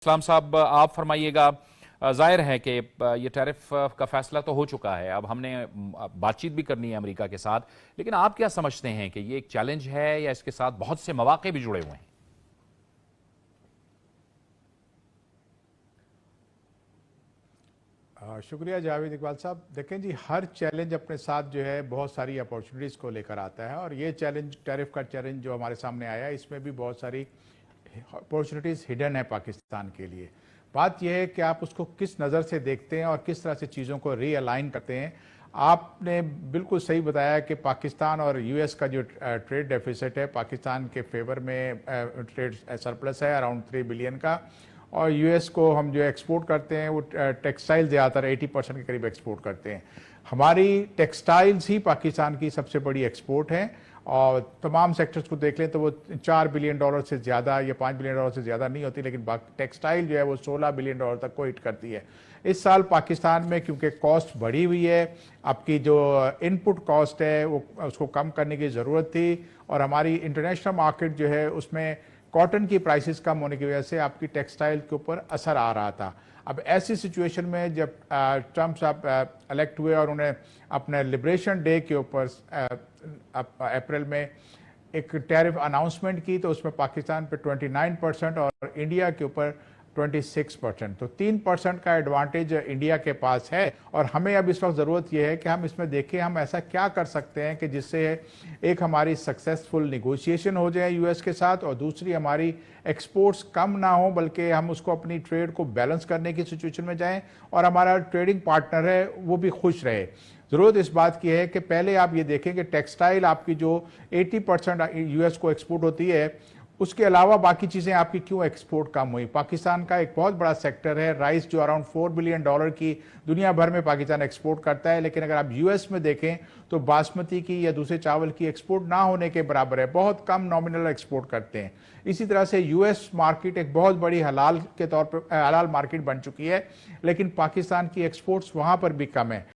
اسلام صاحب آپ فرمائیے گا، ظاہر ہے کہ یہ ٹیرف کا فیصلہ تو ہو چکا ہے، اب ہم نے بات چیت بھی کرنی ہے امریکہ کے ساتھ، لیکن آپ کیا سمجھتے ہیں کہ یہ ایک چیلنج ہے یا اس کے ساتھ بہت سے مواقع بھی جڑے ہوئے ہیں؟ شکریہ جاوید اقبال صاحب. دیکھیں جی، ہر چیلنج اپنے ساتھ جو ہے بہت ساری اپارچونیٹیز کو لے کر آتا ہے، اور یہ چیلنج ٹیرف کا چیلنج جو ہمارے سامنے آیا ہے اس میں بھی بہت ساری اپارچونیٹیز ہڈن ہے پاکستان کے لیے. بات یہ ہے کہ آپ اس کو کس نظر سے دیکھتے ہیں اور کس طرح سے چیزوں کو ری الائن کرتے ہیں. آپ نے بالکل صحیح بتایا کہ پاکستان اور یو ایس کا جو ٹریڈ ڈیفیسٹ ہے پاکستان کے فیور میں ٹریڈ سرپلس ہے اراؤنڈ 3 بلین کا، اور یو ایس کو ہم جو ایکسپورٹ کرتے ہیں وہ ٹیکسٹائل زیادہ تر 80% کے قریب ایکسپورٹ کرتے ہیں. ہماری ٹیکسٹائلز ہی پاکستان کی سب سے بڑی ایکسپورٹ ہیں، اور تمام سیکٹرز کو دیکھ لیں تو وہ $4 بلین سے زیادہ یا $5 بلین سے زیادہ نہیں ہوتی، لیکن ٹیکسٹائل جو ہے وہ $16 بلین تک کو ہٹ کرتی ہے. اس سال پاکستان میں کیونکہ کاسٹ بڑھی ہوئی ہے، آپ کی جو ان پٹ کاسٹ ہے وہ اس کو کم کرنے کی ضرورت تھی، اور ہماری انٹرنیشنل مارکیٹ جو ہے اس میں کاٹن کی پرائسز کم ہونے کی وجہ سے آپ کی ٹیکسٹائل کے اوپر اثر آ رہا تھا. اب ایسی سچویشن میں جب ٹرمپ صاحب الیکٹ ہوئے اور انہیں اپنے لبریشن ڈے کے اوپر اپریل میں ایک ٹیرف اناؤنسمنٹ کی، تو اس میں پاکستان پہ 29% اور انڈیا کے اوپر 26%، تو 3% کا ایڈوانٹیج انڈیا کے پاس ہے. اور ہمیں اب اس وقت ضرورت یہ ہے کہ ہم اس میں دیکھیں ہم ایسا کیا کر سکتے ہیں کہ جس سے ایک ہماری سکسیسفل نیگوشیشن ہو جائے یو ایس کے ساتھ، اور دوسری ہماری ایکسپورٹس کم نہ ہوں بلکہ ہم اس کو اپنی ٹریڈ کو بیلنس کرنے کی سچویشن میں جائیں، اور ہمارا ٹریڈنگ پارٹنر ہے وہ بھی خوش رہے. ضرورت اس بات کی ہے کہ پہلے آپ یہ دیکھیں کہ ٹیکسٹائل آپ کی جو 80% یو ایس کو ایکسپورٹ ہوتی ہے، اس کے علاوہ باقی چیزیں آپ کی کیوں ایکسپورٹ کم ہوئی. پاکستان کا ایک بہت بڑا سیکٹر ہے رائس، جو اراؤنڈ $4 بلین کی دنیا بھر میں پاکستان ایکسپورٹ کرتا ہے، لیکن اگر آپ یو ایس میں دیکھیں تو باسمتی کی یا دوسرے چاول کی ایکسپورٹ نہ ہونے کے برابر ہے، بہت کم نامنل ایکسپورٹ کرتے ہیں. اسی طرح سے یو ایس مارکیٹ ایک بہت بڑی حلال کے طور پر حلال مارکیٹ بن چکی ہے، لیکن پاکستان کی ایکسپورٹس وہاں پر بھی کم ہے.